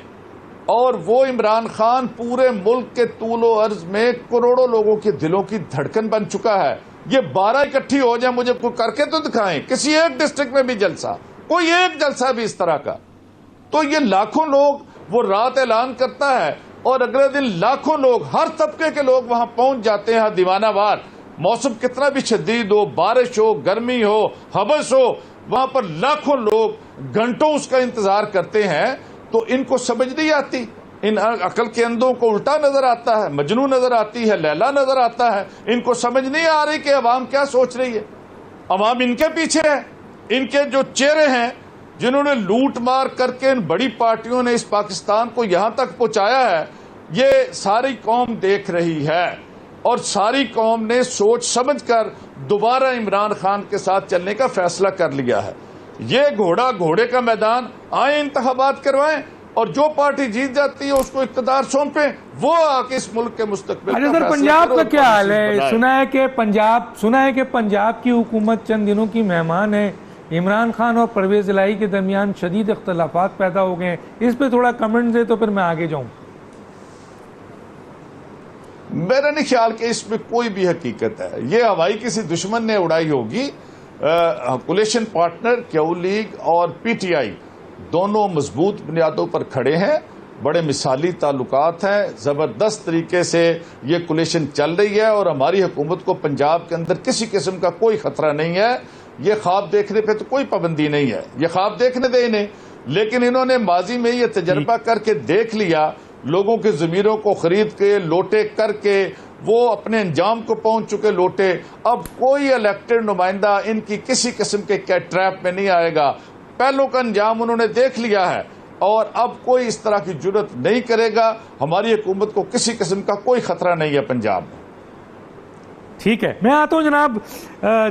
اور وہ عمران خان پورے ملک کے طول و عرض میں کروڑوں لوگوں کے دلوں کی دھڑکن بن چکا ہے. یہ 12 اکٹھی ہو جائیں, مجھے کوئی کر کے تو دکھائیں کسی ایک ڈسٹرکٹ میں بھی جلسہ, کوئی ایک جلسہ بھی اس طرح کا. تو یہ لاکھوں لوگ وہ رات اعلان کرتا ہے اور اگلے دن لاکھوں لوگ ہر طبقے کے لوگ وہاں پہنچ جاتے ہیں دیوانہ وار. موسم کتنا بھی شدید ہو, بارش ہو, گرمی ہو, حبس ہو, وہاں پر لاکھوں لوگ گھنٹوں اس کا انتظار کرتے ہیں. تو ان کو سمجھ نہیں آتی, ان عقل کے اندھوں کو الٹا نظر آتا ہے, مجنو نظر آتی ہے, لیلا نظر آتا ہے. ان کو سمجھ نہیں آ رہی کہ عوام کیا سوچ رہی ہے. عوام ان کے پیچھے ہے. ان کے جو چہرے ہیں جنہوں نے لوٹ مار کر کے ان بڑی پارٹیوں نے اس پاکستان کو یہاں تک پہنچایا ہے, یہ ساری قوم دیکھ رہی ہے اور ساری قوم نے سوچ سمجھ کر دوبارہ عمران خان کے ساتھ چلنے کا فیصلہ کر لیا ہے. یہ گھوڑے کا میدان, آئیں انتخابات کروائیں اور جو پارٹی جیت جاتی ہے اس کو اقتدار سونپیں, وہ آ کے اس ملک کے مستقبل کا سر پنجاب کا کیا حال ہے؟ سنا ہے کہ پنجاب کی حکومت چند دنوں کی مہمان ہے. عمران خان اور پرویز الہی کے درمیان شدید اختلافات پیدا ہو گئے ہیں, اس پہ تھوڑا کمنٹ دے تو پھر میں آگے جاؤں. میرا نہیں خیال کہ اس میں کوئی بھی حقیقت ہے. یہ ہوائی کسی دشمن نے اڑائی ہوگی. کولیشن پارٹنر کیو لیگ اور پی ٹی آئی دونوں مضبوط بنیادوں پر کھڑے ہیں, بڑے مثالی تعلقات ہیں, زبردست طریقے سے یہ کولیشن چل رہی ہے اور ہماری حکومت کو پنجاب کے اندر کسی قسم کا کوئی خطرہ نہیں ہے. یہ خواب دیکھنے پہ تو کوئی پابندی نہیں ہے, یہ خواب دیکھنے دے انہیں, لیکن انہوں نے ماضی میں یہ تجربہ کر کے دیکھ لیا, لوگوں کے ضمیروں کو خرید کے لوٹے کر کے وہ اپنے انجام کو پہنچ چکے لوٹے. اب کوئی الیکٹڈ نمائندہ ان کی کسی قسم کے ٹریپ میں نہیں آئے گا. پہلوں کا انجام انہوں نے دیکھ لیا ہے اور اب کوئی اس طرح کی جرت نہیں کرے گا. ہماری حکومت کو کسی قسم کا کوئی خطرہ نہیں ہے پنجاب میں. ٹھیک ہے, میں آتا ہوں جناب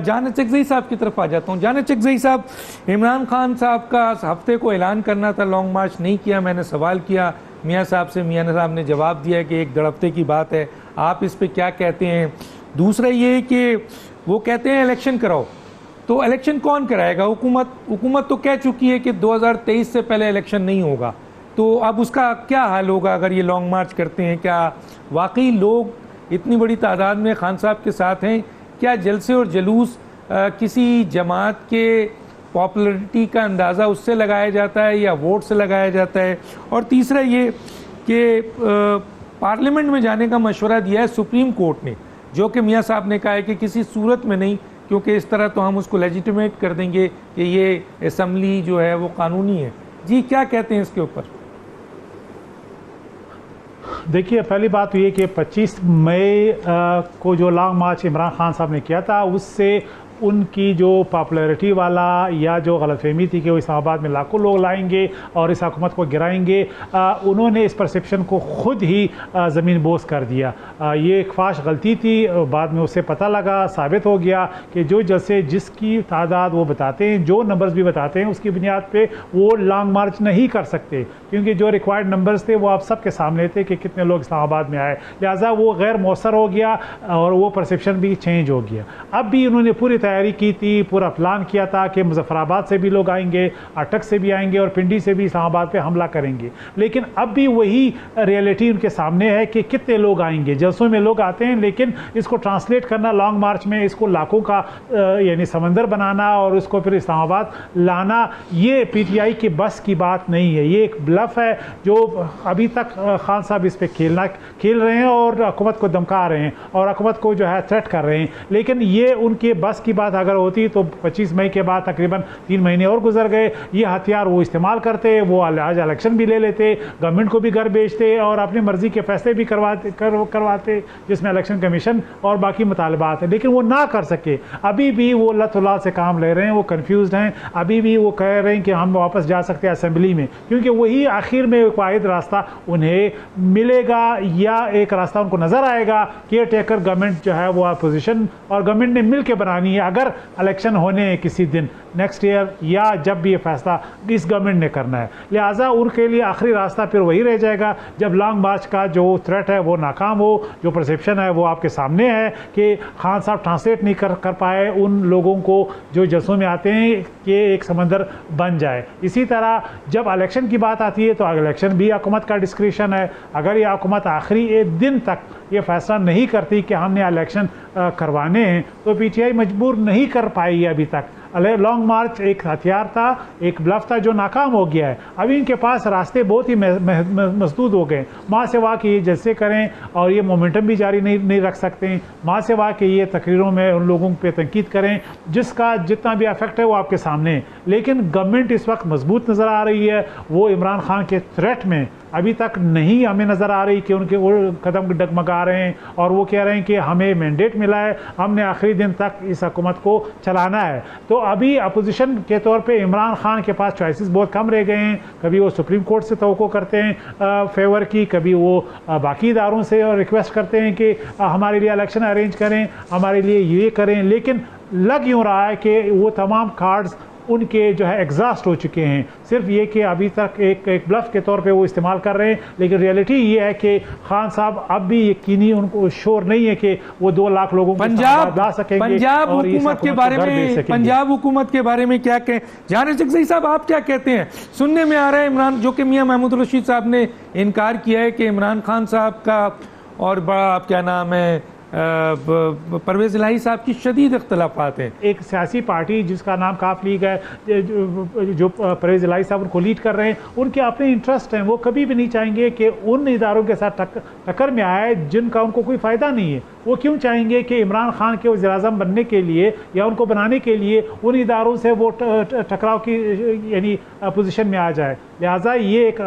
جان چکزئی صاحب کی طرف آ جاتا ہوں. جان چکزئی صاحب, عمران خان صاحب کا ہفتے کو اعلان کرنا تھا, لانگ مارچ نہیں کیا. میں نے سوال کیا میاں صاحب سے, میاں صاحب نے جواب دیا کہ 1-1.5 ہفتے کی بات ہے. آپ اس پہ کیا کہتے ہیں؟ دوسرا یہ کہ وہ کہتے ہیں الیکشن کراؤ, تو الیکشن کون کرائے گا؟ حکومت تو کہہ چکی ہے کہ 2023 سے پہلے الیکشن نہیں ہوگا. تو اب اس کا کیا حال ہوگا اگر یہ لانگ مارچ کرتے ہیں؟ کیا واقعی لوگ اتنی بڑی تعداد میں خان صاحب کے ساتھ ہیں؟ کیا جلسے اور جلوس کسی جماعت کے پاپولرٹی کا اندازہ اس سے لگایا جاتا ہے یا ووٹ سے لگایا جاتا ہے؟ اور تیسرا یہ کہ پارلیمنٹ میں جانے کا مشورہ دیا ہے سپریم کورٹ نے, جو کہ میاں صاحب نے کہا ہے کہ کسی صورت میں نہیں, کیونکہ اس طرح تو ہم اس کو لیجیٹیمیٹ کر دیں گے کہ یہ اسمبلی جو ہے وہ قانونی ہے. جی کیا کہتے ہیں اس کے اوپر؟ دیکھیے, پہلی بات یہ کہ 25 مئی کو جو لانگ مارچ عمران خان صاحب نے کیا تھا, اس سے ان کی جو پاپولرٹی والا یا جو غلط فہمی تھی کہ وہ اسلام آباد میں لاکھوں لوگ لائیں گے اور اس حکومت کو گرائیں گے، انہوں نے اس پرسیپشن کو خود ہی زمین بوس کر دیا۔ یہ ایک فاش غلطی تھی، بعد میں اسے پتہ لگا، ثابت ہو گیا کہ جو جلسے جس کی تعداد وہ بتاتے ہیں، جو نمبرز بھی بتاتے ہیں، اس کی بنیاد پہ وہ لانگ مارچ نہیں کر سکتے، کیونکہ جو ریکوائرڈ نمبرز تھے وہ آپ سب کے سامنے تھے کہ کتنے لوگ اسلام آباد میں آئے، لہٰذا وہ غیر مؤثر ہو گیا اور وہ پرسیپشن بھی چینج ہو گیا۔ اب بھی انہوں نے پوری تیاری کی تھی، پورا پلان کیا تھا کہ مظفر آباد سے بھی لوگ آئیں گے، اٹک سے بھی آئیں گے اور پنڈی سے بھی اسلام آباد پہ حملہ کریں گے، لیکن اب بھی وہی ریئلٹی ان کے سامنے ہے کہ کتنے لوگ آئیں گے۔ جلسوں میں لوگ آتے ہیں، لیکن اس کو ٹرانسلیٹ کرنا لانگ مارچ میں، اس کو لاکھوں کا یعنی سمندر بنانا اور اس کو پھر اسلام آباد لانا، یہ پی ٹی آئی کی بس کی بات نہیں ہے، یہ ایک بلف ہے جو ابھی تک خان صاحب اس پہ کھیل رہے ہیں اور حکومت کو دمکا رہے ہیں اور حکومت کو جو ہے تھریٹ کر رہے ہیں، لیکن یہ ان کے بس کی بات اگر ہوتی تو 25 مئی کے بعد تقریباً 3 مہینے اور گزر گئے، یہ ہتھیار وہ استعمال کرتے، وہ آج الیکشن بھی لے لیتے، گورنمنٹ کو بھی گھر بیچتے اور اپنی مرضی کے فیصلے بھی کرواتے جس میں الیکشن کمیشن اور باقی مطالبات ہیں، لیکن وہ نہ کر سکے۔ ابھی بھی وہ اللہ تعالیٰ سے کام لے رہے ہیں، وہ کنفیوزڈ ہیں، ابھی بھی وہ کہہ رہے ہیں کہ ہم واپس جا سکتے ہیں اسمبلی میں، کیونکہ وہی آخر میں ایک واحد راستہ انہیں ملے گا یا ایک راستہ ان کو نظر آئے گا۔ کیئر ٹیکر گورنمنٹ جو ہے وہ اپوزیشن اور گورنمنٹ نے مل کے بنانی ہے، اگر الیکشن ہونے ہیں کسی دن نیکسٹ ایئر یا جب بھی یہ فیصلہ اس گورنمنٹ نے کرنا ہے، لہٰذا ان کے لیے آخری راستہ پھر وہی رہ جائے گا جب لانگ مارچ کا جو تھریٹ ہے وہ ناکام ہو، جو پرسیپشن ہے وہ آپ کے سامنے ہے کہ خان صاحب ٹرانسلیٹ نہیں کر پائے ان لوگوں کو جو جلسوں میں آتے ہیں کہ ایک سمندر بن جائے۔ اسی طرح جب الیکشن کی بات آتی ہے تو الیکشن بھی حکومت کا ڈسکریشن ہے، اگر یہ حکومت آخری ایک دن تک یہ فیصلہ نہیں کرتی کہ ہم نے الیکشن کروانے ہیں تو پی ٹی آئی مجبور نہیں کر پائی ہے ابھی تک۔ لانگ مارچ ایک ہتھیار تھا، ایک بلف تھا جو ناکام ہو گیا ہے، ابھی ان کے پاس راستے بہت ہی مسدود ہو گئے، ماں سوا کہ یہ جلسے کریں اور یہ مومنٹم بھی جاری نہیں رکھ سکتے ہیں، ماں سوا کہ یہ تقریروں میں ان لوگوں پہ تنقید کریں جس کا جتنا بھی افیکٹ ہے وہ آپ کے سامنے ہے، لیکن گورنمنٹ اس وقت مضبوط نظر آ رہی ہے، وہ عمران خان کے تھریٹ میں ابھی تک نہیں ہمیں نظر آ رہی کہ ان کے وہ قدم ڈگمگا رہے ہیں اور وہ کہہ رہے ہیں کہ ہمیں مینڈیٹ ملا ہے، ہم نے آخری دن تک اس حکومت کو چلانا ہے۔ تو ابھی اپوزیشن کے طور پہ عمران خان کے پاس چوائسز بہت کم رہ گئے ہیں، کبھی وہ سپریم کورٹ سے توقع کرتے ہیں فیور کی، کبھی وہ باقی اداروں سے ریکویسٹ کرتے ہیں کہ ہمارے لیے الیکشن ارینج کریں، ہمارے لیے یہ کریں، لیکن لگ یوں رہا ہے کہ وہ تمام کارڈز ان کے جو ہے ایگزاسٹ ہو چکے ہیں، صرف یہ کہ ابھی تک ایک بلف کے طور پہ وہ استعمال کر رہے ہیں، لیکن ریئلٹی یہ ہے کہ خان صاحب اب بھی یقینی ان کو شور نہیں ہے کہ وہ 2 لاکھ لوگوں کو لا سکیں گے۔ پنجاب حکومت کے بارے میں کیا کہیں جہان چکزئی صاحب، آپ کیا کہتے ہیں؟ سننے میں آ رہا ہے عمران، جو کہ میاں محمود رشید صاحب نے انکار کیا ہے کہ عمران خان صاحب کا اور بڑا کیا نام ہے پرویز الہی صاحب کی شدید اختلافات ہیں۔ ایک سیاسی پارٹی جس کا نام کاف لیگ ہے، جو پرویز الہی صاحب ان کو لیڈ کر رہے ہیں، ان کے اپنے انٹرسٹ ہیں، وہ کبھی بھی نہیں چاہیں گے کہ ان اداروں کے ساتھ ٹکر میں آئے جن کا ان کو کوئی فائدہ نہیں ہے۔ وہ کیوں چاہیں گے کہ عمران خان کے وزیر اعظم بننے کے لیے یا ان کو بنانے کے لیے ان اداروں سے وہ ٹکراؤ کی یعنی پوزیشن میں آ جائے؟ لہٰذا یہ ایک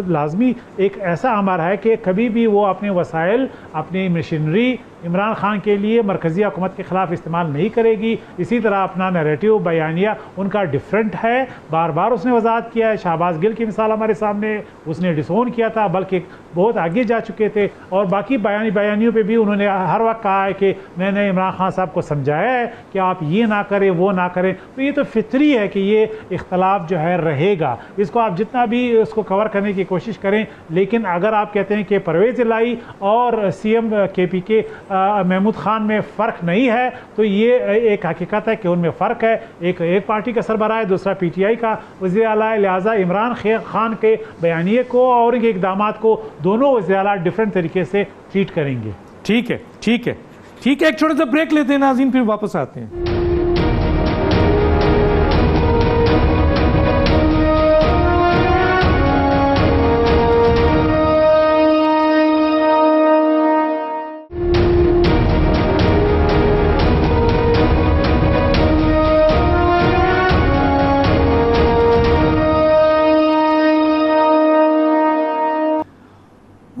لازمی ایک ایسا امر ہے کہ کبھی بھی وہ اپنے وسائل، اپنی مشینری عمران خان کے لیے مرکزی حکومت کے خلاف استعمال نہیں کرے گی۔ اسی طرح اپنا نیریٹو بیانیہ ان کا ڈیفرنٹ ہے، بار بار اس نے وضاحت کیا ہے، شہباز گل کی مثال ہمارے سامنے، اس نے ڈسون کیا تھا بلکہ بہت آگے جا چکے تھے، اور باقی بیانیوں پہ بھی انہوں نے ہر وقت کہا ہے کہ میں نے عمران خان صاحب کو سمجھایا ہے کہ آپ یہ نہ کریں وہ نہ کریں۔ تو یہ تو فطری ہے کہ یہ اختلاف جو ہے رہے گا، اس کو آپ جتنا بھی اس کو کور کرنے کی کوشش کریں، لیکن اگر آپ کہتے ہیں کہ پرویز الہی اور سی ایم کے پی کے محمود خان میں فرق نہیں ہے، تو یہ ایک حقیقت ہے کہ ان میں فرق ہے، ایک پارٹی کا سربراہ ہے، دوسرا پی ٹی آئی کا وزیر اعلیٰ ہے، لہٰذا عمران خان کے بیانیے کو اور ان کے اقدامات کو دونوں وزیر اعلیٰ ڈفرینٹ طریقے سے ٹریٹ کریں گے۔ ٹھیک ہے ایک چھوٹا سا بریک لیتے ہیں ناظرین، پھر واپس آتے ہیں۔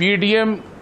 PDM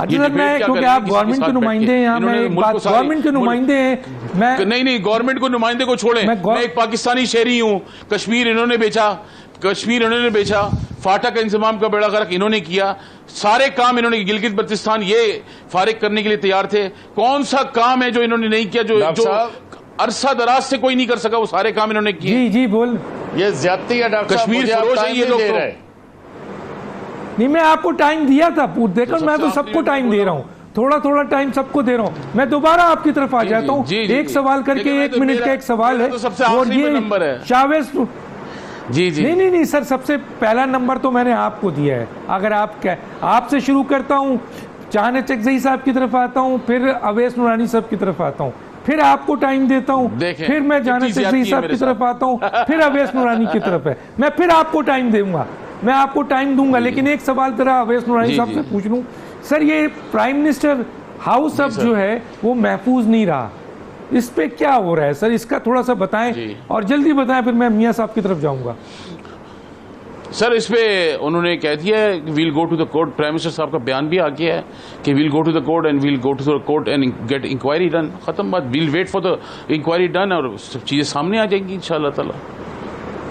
اچھا سر، میں کیونکہ آپ گورنمنٹ کے نمائندے ہیں یہاں، میں ایک بات، گورنمنٹ کے نمائندے ہیں، میں نہیں گورنمنٹ کو نمائندے کو چھوڑیں، میں ایک پاکستانی شہری ہوں. کشمیر انہوں نے بیچا، فاٹا کا انضمام کا بیڑا غرق انہوں نے کیا، سارے کام انہوں نے، گلگت بلتستان یہ فارغ کرنے کے لیے تیار تھے. کون سا کام ہے جو انہوں نے نہیں کیا، جو عرصہ دراز سے کوئی نہیں کر سکا، وہ سارے کام انہوں نے کیے. جی بول. یہ زیادتی ہے ڈاکٹر صاحب، کشمیر فروش ہے یہ لوگ. نہیں، میں آپ کو ٹائم دیا تھا، دیکھو میں تو سب کو ٹائم دے رہا ہوں، تھوڑا ٹائم سب کو دے رہا ہوں. میں دوبارہ آپ کی طرف آ جاتا ہوں. ایک سوال کر کے 1 منٹ کا ایک سوال ہے، اور یہ شاویز. جی نہیں سر، سب سے پہلا نمبر تو میں نے آپ کو دیا ہے. اگر آپ سے شروع کرتا ہوں، چاہنے چکزئی صاحب کی طرف آتا ہوں، پھر اویس نورانی صاحب کی طرف آتا ہوں، پھر آپ کو ٹائم دیتا ہوں، پھر میں جانے چکزئی صاحب کی طرف آتا ہوں، پھر اویس نورانی کی طرف ہے. میں پھر آپ کو ٹائم دوں گا، لیکن ایک سوال ذرا اویس نورانی صاحب سے پوچھ لوں. سر، یہ پرائم منسٹر ہاؤس اب جو ہے وہ محفوظ نہیں رہا، اس پہ کیا ہو رہا ہے سر؟ اس کا تھوڑا سا بتائیں اور جلدی بتائیں، پھر میں میاں صاحب کی طرف جاؤں گا. سر، اس پہ انہوں نے کہہ دیا ہے we'll go to the court. Prime minister صاحب کا بیان بھی آ گیا ہے کہ we'll go to the court and we'll go to the court and get inquiry done. ختم بات. We'll wait for the inquiry done, اور سب چیزیں سامنے آ جائیں گی انشاءاللہ تعالی.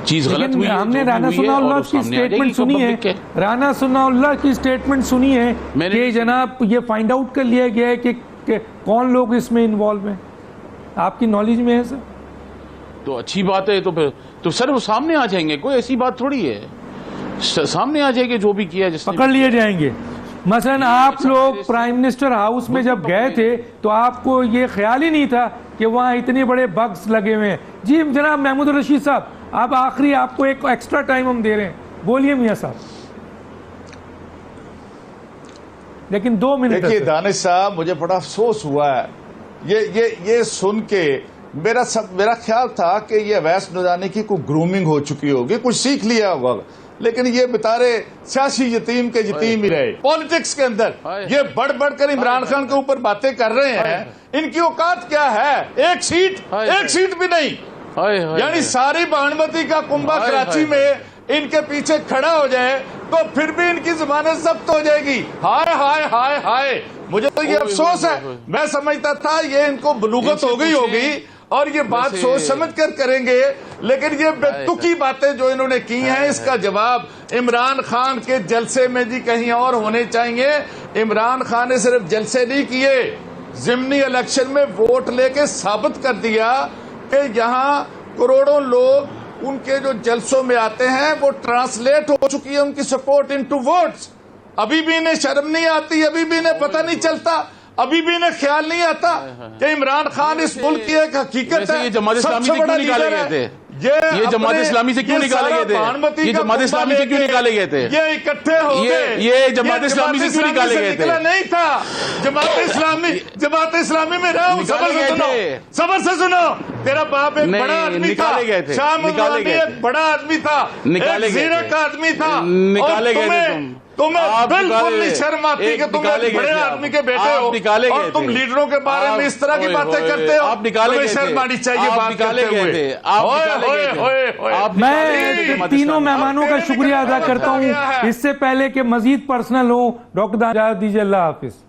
چیز غلط ہوئی ہے، ہم نے رانا ثناء اللہ کی اسٹیٹمنٹ سنی ہے، رانا ثناء اللہ کی اسٹیٹمنٹ سنی ہے کہ جناب یہ فائنڈ آؤٹ کر لیا گیا ہے کہ کون لوگ اس میں انوالو ہیں. آپ کی نالج میں ہے سر؟ تو اچھی بات ہے. تو سر وہ سامنے آ جائیں گے، کوئی ایسی بات تھوڑی ہے، سامنے آ جائے گے جو بھی کیا جس نے پکڑ لیے جائیں گے. مثلا آپ لوگ پرائم منسٹر ہاؤس میں جب گئے تھے تو آپ کو یہ خیال ہی نہیں تھا کہ وہاں اتنے بڑے بگز لگے ہوئے ہیں. جی جناب محمود الرشید صاحب، اب آخری آپ کو ایک ایکسٹرا ٹائم ہم دے رہے ہیں، بولیے میاں صاحب. لیکن 2 منٹ. دیکھیے دانش صاحب، مجھے بڑا افسوس ہوا ہے یہ سن کے. میرا خیال تھا کہ یہ اویس نورانی کی کوئی گرومنگ ہو چکی ہوگی، کچھ سیکھ لیا ہوگا، لیکن یہ بتارے سیاسی یتیم کے یتیم ہی رہے. پالیٹکس کے اندر یہ بڑھ کر عمران خان کے اوپر باتیں کر رہے ہیں. ان کی اوقات کیا ہے؟ ایک سیٹ بھی نہیں. یعنی ساری بانمتی کا کنبہ کراچی میں ان کے پیچھے کھڑا ہو جائے تو پھر بھی ان کی زبانیں ضبط ہو جائے گی. ہائے ہائے ہائے ہائے. مجھے تو یہ افسوس ہے، میں سمجھتا تھا یہ ان کو بلوغت ہو گئی ہوگی اور یہ بات سوچ سمجھ کر کریں گے، لیکن یہ بے تکی باتیں جو انہوں نے کی ہیں، اس کا جواب عمران خان کے جلسے میں جی کہیں اور ہونے چاہیے. عمران خان نے صرف جلسے نہیں کیے، ضمنی الیکشن میں ووٹ لے کے ثابت کر دیا کہ یہاں کروڑوں لوگ ان کے جو جلسوں میں آتے ہیں وہ ٹرانسلیٹ ہو چکی ہے ان کی سپورٹ انٹو ووٹس. ابھی بھی انہیں شرم نہیں آتی، ابھی بھی انہیں پتہ نہیں چلتا، ابھی بھی انہیں خیال نہیں آتا کہ عمران خان اس ملک کی ایک حقیقت ہے. یہ جماعت اسلامی سے کیوں نکالے گئے تھے؟ یہ جماعت اسلامی سے کیوں نکالے گئے تھے؟ یہ جماعت اسلامی سے کیوں نکالے گئے تھے؟ یہ اکٹھے ہو گئے. یہ جماعت اسلامی سے کیوں نکالے گئے تھے؟ نہیں تھا جماعت اسلامی میں رہا ہوں. صبر سے سنو. تیرا باپ ایک بڑا آدمی تھا، شاہ نورانی ایک بڑا آدمی تھا، ایک زیرک آدمی تھا، اور تمہیں بالکل نہیں شرم آتی کہ تم ایک بڑے آدمی کے بیٹے ہو اور تم لیڈروں کے بارے میں اس طرح کی باتیں کرتے ہو. تمہیں شرم آنی چاہیے بات کرتے ہوئے. میں تینوں مہمانوں کا شکریہ ادا کرتا ہوں. اس سے پہلے کہ مزید پرسنل ہو، ڈاکٹر اجازت دیجیے. اللہ حافظ.